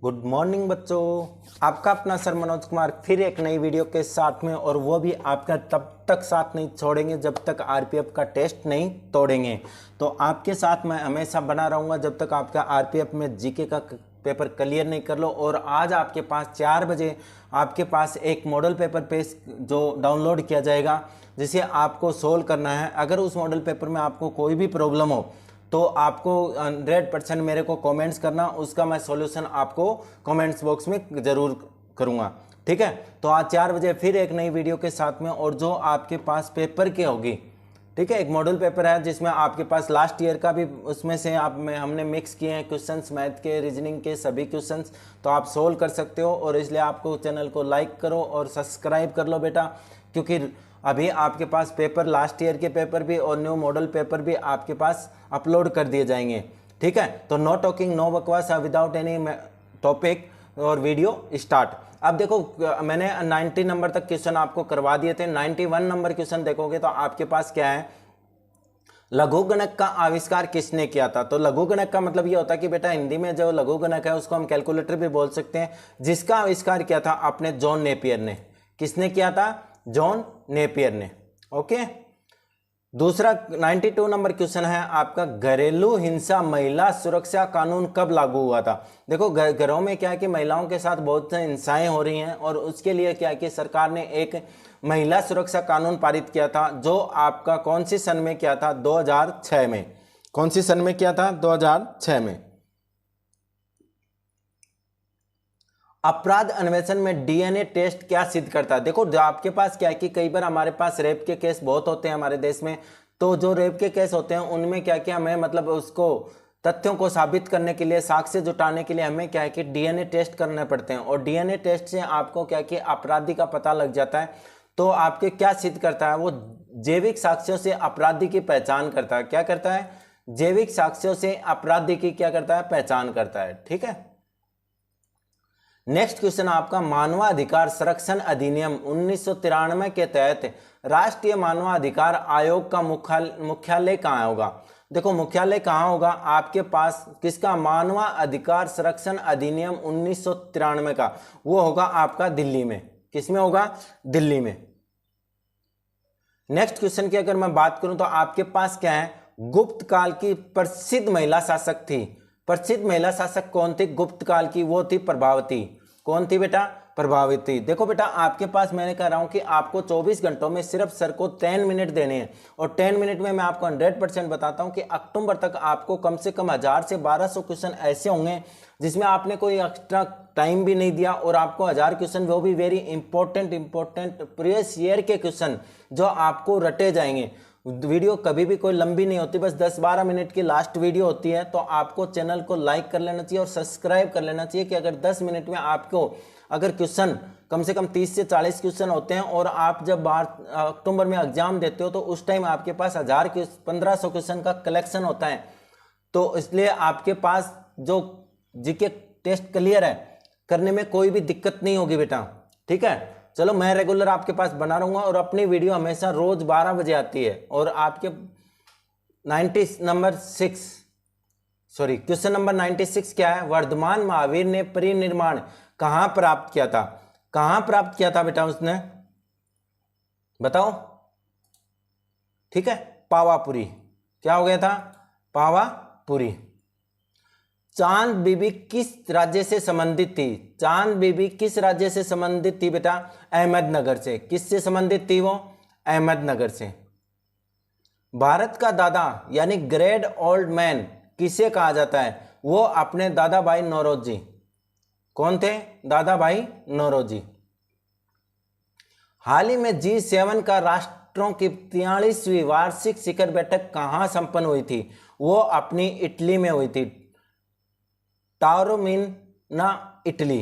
Good morning बच्चों, आपका अपना सर मनोज कुमार फिर एक नई वीडियो के साथ में। और वो भी आपका तब तक साथ नहीं छोड़ेंगे जब तक आरपीएफ का टेस्ट नहीं तोड़ेंगे। तो आपके साथ मैं हमेशा बना रहूँगा जब तक आपका आरपीएफ में जीके का पेपर क्लियर नहीं कर लो। और आज आपके पास 4 बजे आपके पास एक मॉडल पेपर पेज जो डाउनलोड किया जाएगा, जिसे आपको सोल्व करना है। अगर उस मॉडल पेपर में आपको कोई भी प्रॉब्लम हो तो आपको 100% मेरे को कमेंट्स करना, उसका मैं सॉल्यूशन आपको कमेंट्स बॉक्स में ज़रूर करूँगा। ठीक है, तो आज 4 बजे फिर एक नई वीडियो के साथ में। और जो आपके पास पेपर की होगी, ठीक है, एक मॉडल पेपर है जिसमें आपके पास लास्ट ईयर का भी उसमें से हमने मिक्स किए हैं क्वेश्चंस, मैथ के, रीजनिंग के सभी क्वेश्चंस, तो आप सोल्व कर सकते हो। और इसलिए आपको चैनल को लाइक करो और सब्सक्राइब कर लो बेटा, क्योंकि अभी आपके पास पेपर, लास्ट ईयर के पेपर भी और न्यू मॉडल पेपर भी आपके पास अपलोड कर दिए जाएंगे। ठीक है, तो नो टॉकिंग, नो बकवास, विदाउट एनी टॉपिक और वीडियो स्टार्ट। अब देखो, मैंने 90 नंबर तक क्वेश्चन आपको करवा दिए थे। 91 नंबर क्वेश्चन देखोगे तो आपके पास क्या है, लघु गणक का आविष्कार किसने किया था। तो लघु गणक का मतलब ये होता है कि बेटा हिंदी में जो लघु गणक है उसको हम कैलकुलेटर भी बोल सकते हैं, जिसका आविष्कार किया था अपने जॉन नेपियर ने। किसने किया था? जॉन नेपियर ने। ओके, दूसरा 92 नंबर क्वेश्चन है आपका, घरेलू हिंसा महिला सुरक्षा कानून कब लागू हुआ था। देखो, घरों में क्या है कि महिलाओं के साथ बहुत सी हिंसाएं हो रही हैं, और उसके लिए क्या है कि सरकार ने एक महिला सुरक्षा कानून पारित किया था, जो आपका कौन सी सन में किया था? 2006 में। कौन सी सन में किया था? 2006 में। अपराध अन्वेषण में डीएनए टेस्ट क्या सिद्ध करता है? देखो, जो आपके पास क्या है कि कई बार हमारे पास रेप के केस बहुत होते हैं हमारे देश में। तो जो रेप के केस होते हैं उनमें क्या क्या हमें, मतलब उसको तथ्यों को साबित करने के लिए, साक्ष्य जुटाने के लिए हमें क्या है कि डीएनए टेस्ट करने पड़ते हैं। और डीएनए टेस्ट से आपको क्या है कि अपराधी का पता लग जाता है। तो आपके क्या सिद्ध करता है? वो जैविक साक्ष्यों से अपराधी की पहचान करता है। क्या करता है? जैविक साक्ष्यों से अपराधी की क्या करता है? पहचान करता है। ठीक है, नेक्स्ट क्वेश्चन आपका, मानवाधिकार संरक्षण अधिनियम 1993 के तहत राष्ट्रीय मानवाधिकार आयोग का मुख्यालय कहाँ होगा? देखो, मुख्यालय कहाँ होगा आपके पास? किसका? मानवाधिकार संरक्षण अधिनियम 1993 का। वो होगा आपका दिल्ली में। किसमें होगा? दिल्ली में। नेक्स्ट क्वेश्चन की अगर मैं बात करूं तो आपके पास क्या है, गुप्त काल की प्रसिद्ध महिला शासक थी। प्रसिद्ध महिला शासक कौन थी गुप्त काल की? वो थी प्रभावती। कौन थी बेटा? प्रभावती। देखो बेटा, आपके पास मैंने कह रहा हूं कि आपको 24 घंटों में सिर्फ सर को 10 मिनट देने हैं। और 10 मिनट में मैं आपको 100% बताता हूं कि अक्टूबर तक आपको कम से कम 1000 से 1200 क्वेश्चन ऐसे होंगे जिसमें आपने कोई एक्स्ट्रा टाइम भी नहीं दिया, और आपको 1000 क्वेश्चन, वो भी वेरी इंपॉर्टेंट प्रीवियस ईयर के क्वेश्चन जो आपको रटे जाएंगे। वीडियो कभी भी कोई लंबी नहीं होती, बस 10-12 मिनट की लास्ट वीडियो होती है। तो आपको चैनल को लाइक कर लेना चाहिए और सब्सक्राइब कर लेना चाहिए कि अगर 10 मिनट में आपको अगर क्वेश्चन कम से कम 30 से 40 क्वेश्चन होते हैं, और आप जब अक्टूबर में एग्जाम देते हो तो उस टाइम आपके पास 1500 क्वेश्चन का कलेक्शन होता है। तो इसलिए आपके पास जो जीके टेस्ट क्लियर है करने में कोई भी दिक्कत नहीं होगी बेटा। ठीक है, चलो, मैं रेगुलर आपके पास बना रहूंगा, और अपनी वीडियो हमेशा रोज 12 बजे आती है। और आपके क्वेश्चन नंबर 96 क्या है? वर्धमान महावीर ने परिनिर्माण कहां प्राप्त किया था? कहां प्राप्त किया था बेटा उसने? बताओ। ठीक है, पावापुरी। क्या हो गया था? पावापुरी। चांद बीबी किस राज्य से संबंधित थी? चांद बीबी किस राज्य से संबंधित थी बेटा? अहमदनगर से। किससे संबंधित थी वो? अहमदनगर से। भारत का दादा यानी ग्रेट ओल्ड मैन किसे कहा जाता है? वो अपने दादा भाई नौरोजी। कौन थे? दादा भाई नौरोजी। हाल ही में G7 का राष्ट्रों की 43वीं वार्षिक शिखर बैठक कहां संपन्न हुई थी? वो अपनी इटली में हुई थी, टारोमिना, इटली।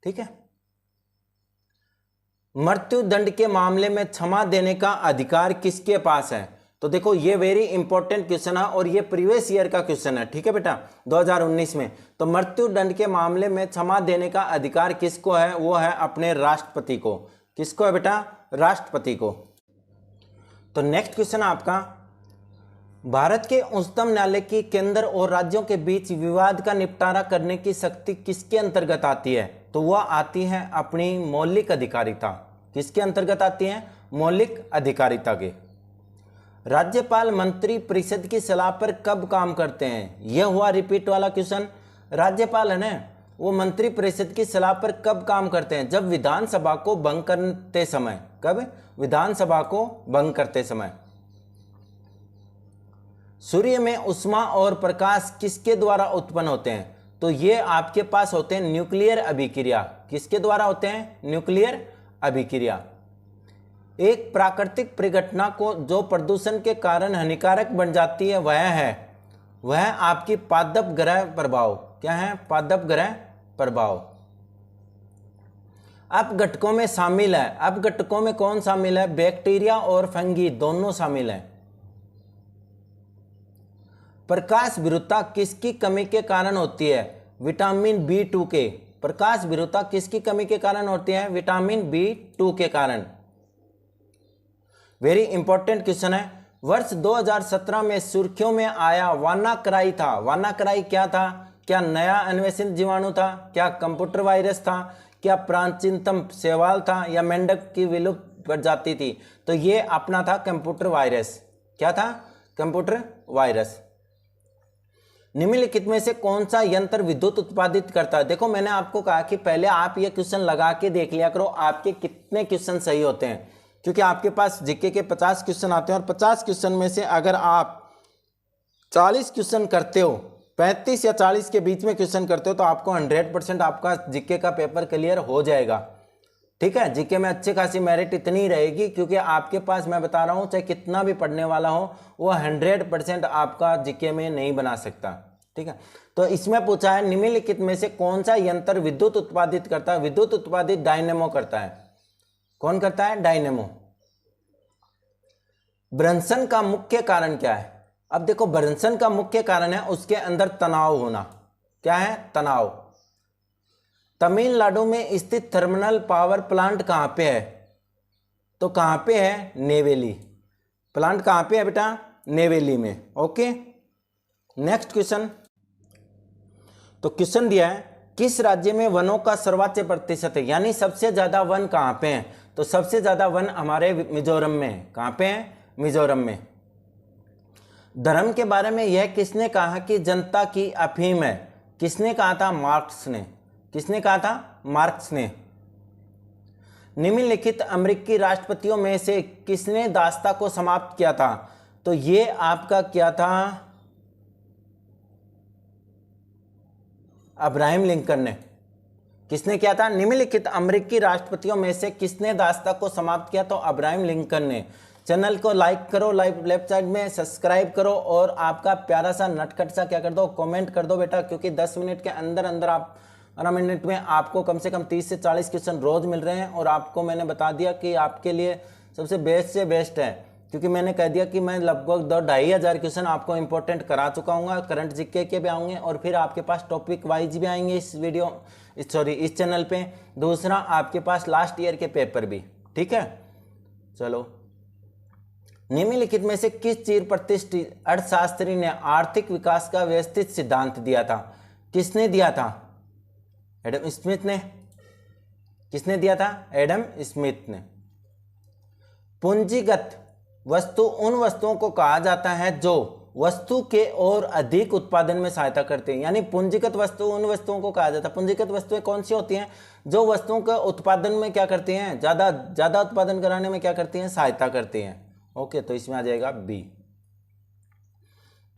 ठीक है, मृत्यु दंड के मामले में क्षमा देने का अधिकार किसके पास है? तो देखो, ये वेरी इंपॉर्टेंट क्वेश्चन है, और ये प्रीवियस ईयर का क्वेश्चन है। ठीक है बेटा, 2019 में। तो मृत्यु दंड के मामले में क्षमा देने का अधिकार किसको है? वो है अपने राष्ट्रपति को। किसको है बेटा? राष्ट्रपति को। तो नेक्स्ट क्वेश्चन आपका, भारत के उच्चतम न्यायालय की केंद्र और राज्यों के बीच विवाद का निपटारा करने की शक्ति किसके अंतर्गत आती है? तो वह आती है अपनी मौलिक अधिकारिता। किसके अंतर्गत आती है? मौलिक अधिकारिता के। राज्यपाल मंत्री परिषद की सलाह पर कब काम करते हैं? यह हुआ रिपीट वाला क्वेश्चन। राज्यपाल है ना, वो मंत्री परिषद की सलाह पर कब काम करते हैं? जब विधानसभा को भंग करते समय। कब? विधानसभा को भंग करते समय। सूर्य में ऊष्मा और प्रकाश किसके द्वारा उत्पन्न होते हैं? तो ये आपके पास होते हैं न्यूक्लियर अभिक्रिया। किसके द्वारा होते हैं? न्यूक्लियर अभिक्रिया। एक प्राकृतिक परिघटना को जो प्रदूषण के कारण हानिकारक बन जाती है वह आपकी पादप ग्रह प्रभाव। क्या है? पादप ग्रह प्रभाव। अपघटकों में शामिल है। अपघटकों में कौन शामिल है? बैक्टीरिया और फंगी दोनों शामिल हैं। प्रकाश विरूपता किसकी कमी के कारण होती है? विटामिन B2 के। प्रकाश विरूपता किसकी कमी के कारण होती है? विटामिन B2 के कारण। वेरी इंपॉर्टेंट क्वेश्चन है। वर्ष 2017 में सुर्खियों में आया वानाक्राई था। वानाक्राई क्या था? क्या नया अन्वेषित जीवाणु था? क्या कंप्यूटर वायरस था? क्या प्राचीनतम शैवाल था? या मेंढक की विलुप्त प्रजाति थी? तो ये अपना था कंप्यूटर वायरस। क्या था? Computer virus. निम्नलिखित में से कौन सा यंत्र विद्युत उत्पादित करता है? देखो मैंने आपको कहा कि पहले आप ये क्वेश्चन लगा के देख लिया करो आपके कितने क्वेश्चन सही होते हैं, क्योंकि आपके पास जीके के 50 क्वेश्चन आते हैं और 50 क्वेश्चन में से अगर आप 40 क्वेश्चन करते हो, 35 या 40 के बीच में क्वेश्चन करते हो, तो आपको 100% आपका जीके का पेपर क्लियर हो जाएगा। ठीक है, जीके में अच्छी खासी मेरिट इतनी रहेगी क्योंकि आपके पास मैं बता रहा हूँ चाहे कितना भी पढ़ने वाला हो वो 100% आपका जीके में नहीं बना सकता। ठीक है, तो इसमें पूछा है निम्नलिखित में से कौन सा यंत्र विद्युत उत्पादित करता है? विद्युत उत्पादित डायनेमो करता है। कौन करता है? डायनेमो। भ्रंशन का मुख्य कारण क्या है? अब देखो भ्रंशन का मुख्य कारण है उसके अंदर तनाव होना। क्या है? तनाव। तमिलनाडु में स्थित थर्मल पावर प्लांट कहां पे है? तो कहां पे है? नेवेली। प्लांट कहां पे है बेटा? नेवेली में। Okay, next question. तो क्वेश्चन दिया है किस राज्य में वनों का सर्वोच्च प्रतिशत है? यानी सबसे ज्यादा वन कहां पे हैं? तो सबसे ज्यादा वन हमारे मिजोरम में है। कहां पे है? मिजोरम में। धर्म के बारे में यह किसने कहा कि जनता की अफीम है? किसने कहा था? मार्क्स ने। किसने कहा था? मार्क्स ने। निम्नलिखित अमेरिकी राष्ट्रपतियों में से किसने दासता को समाप्त किया था? तो ये आपका क्या था? अब्राहम लिंकन ने। किसने किया था? निम्नलिखित अमेरिकी राष्ट्रपतियों में से किसने दासता को समाप्त किया? तो अब्राहम लिंकन ने। चैनल को लाइक करो, लेफ्ट साइड में सब्सक्राइब करो और आपका प्यारा सा नटखट सा क्या कर दो? कमेंट कर दो बेटा, क्योंकि 10 मिनट के अंदर अंदर आप 12 मिनट में आपको कम से कम 30 से 40 क्वेश्चन रोज मिल रहे हैं। और आपको मैंने बता दिया कि आपके लिए सबसे बेस्ट से बेस्ट है, क्योंकि मैंने कह दिया कि मैं लगभग 2-2,500 क्वेश्चन आपको इंपॉर्टेंट करा चुका हूँ। करंट जीके के भी आएंगे और फिर आपके पास टॉपिक वाइज भी आएंगे इस चैनल पे। दूसरा आपके पास लास्ट ईयर के पेपर भी। ठीक है, चलो। निम्नलिखित में से किस चीर प्रतिष्ठित अर्थशास्त्री ने आर्थिक विकास का व्यवस्थित सिद्धांत दिया था? किसने दिया था? एडम स्मिथ ने। किसने दिया था? एडम स्मिथ ने। पूंजीगत वस्तु उन वस्तुओं को कहा जाता है जो वस्तु के और अधिक उत्पादन में सहायता करते हैं। यानी पूंजीगत वस्तु उन वस्तुओं को कहा जाता है। पूंजीगत वस्तुएं कौन सी होती हैं? जो वस्तुओं का उत्पादन में क्या करती हैं? ज्यादा उत्पादन कराने में क्या करती हैं? सहायता करती हैं। ओके, तो इसमें आ जाएगा बी।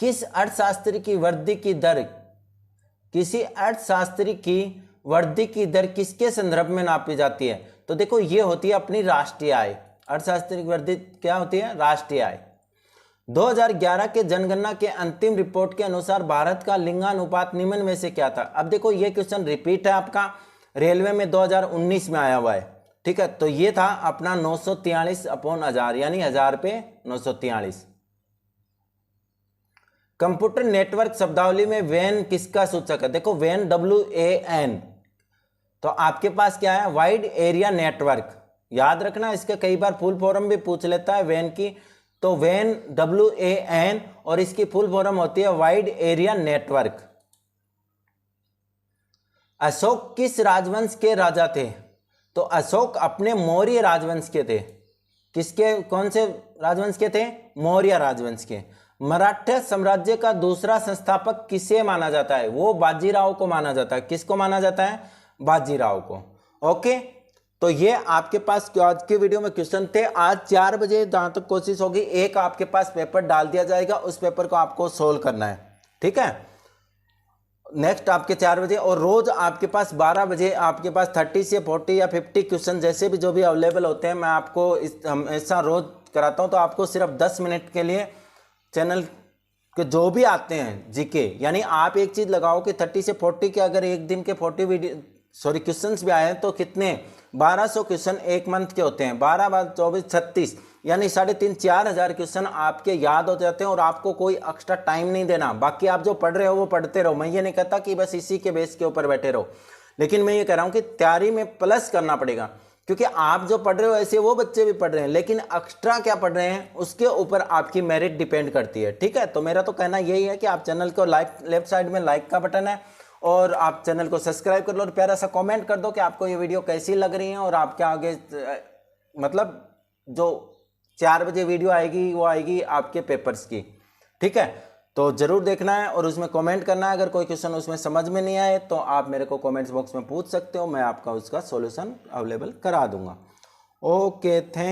किस अर्थशास्त्री की वृद्धि की दर किसी अर्थशास्त्री की वृद्धि की दर किसके संदर्भ में नापी जाती है? तो देखो ये होती है अपनी राष्ट्रीय आय। अर्थशास्त्री की वृद्धि क्या होती है? राष्ट्रीय आय। 2011 के जनगणना के अंतिम रिपोर्ट के अनुसार भारत का लिंगानुपात निम्न में से क्या था? अब देखो ये क्वेश्चन रिपीट है आपका, रेलवे में 2019 में आया हुआ है। ठीक है, तो ये था अपना 943/1000, यानी 1000 पे 943। कंप्यूटर नेटवर्क शब्दावली में वैन किसका सूचक है? देखो वैन WAN, तो आपके पास क्या है? Wide area network. याद रखना, इसके कई बार फुल फॉर्म भी पूछ लेता है वैन की। तो वैन WAN और इसकी फुल फॉर्म होती है वाइड एरिया नेटवर्क। अशोक किस राजवंश के राजा थे? तो अशोक अपने मौर्य राजवंश के थे। किसके, कौन से राजवंश के थे? मौर्य राजवंश के। मराठा साम्राज्य का दूसरा संस्थापक किसे माना जाता है? वो बाजीराव को माना जाता है। किसको माना जाता है? बाजीराव को। ओके, तो ये आपके पास आज के वीडियो में क्वेश्चन थे। आज 4 बजे जहां तक कोशिश होगी एक आपके पास पेपर डाल दिया जाएगा, उस पेपर को आपको सोल्व करना है, ठीक है। नेक्स्ट आपके 4 बजे, और रोज आपके पास 12 बजे आपके पास 30 से 40 या 50 क्वेश्चन जैसे भी जो भी अवेलेबल होते हैं मैं आपको हमेशा रोज कराता हूं। तो आपको सिर्फ 10 मिनट के लिए चैनल के जो भी आते हैं जीके, यानी आप एक चीज लगाओ कि 30 से 40 के अगर एक दिन के 40 क्वेश्चंस भी आए हैं तो कितने 1200 क्वेश्चन एक मंथ के होते हैं। 12 बार 24 36, यानी 3,500-4,000 क्वेश्चन आपके याद हो जाते हैं और आपको कोई एक्स्ट्रा टाइम नहीं देना। बाकी आप जो पढ़ रहे हो वो पढ़ते रहो, मैं ये नहीं कहता कि बस इसी के बेस के ऊपर बैठे रहो, लेकिन मैं ये कह रहा हूँ कि तैयारी में प्लस करना पड़ेगा, क्योंकि आप जो पढ़ रहे हो ऐसे वो बच्चे भी पढ़ रहे हैं, लेकिन एक्स्ट्रा क्या पढ़ रहे हैं उसके ऊपर आपकी मेरिट डिपेंड करती है, ठीक है। तो मेरा तो कहना यही है कि आप चैनल को लाइक, लेफ्ट साइड में लाइक का बटन है, और आप चैनल को सब्सक्राइब कर लो और प्यारा सा कमेंट कर दो कि आपको ये वीडियो कैसी लग रही है, और आपके आगे मतलब जो 4 बजे वीडियो आएगी वो आएगी आपके पेपर्स की, ठीक है। तो जरूर देखना है और उसमें कमेंट करना है। अगर कोई क्वेश्चन उसमें समझ में नहीं आए तो आप मेरे को कमेंट्स बॉक्स में पूछ सकते हो, मैं आपका उसका सॉल्यूशन अवेलेबल करा दूंगा। Okay, thank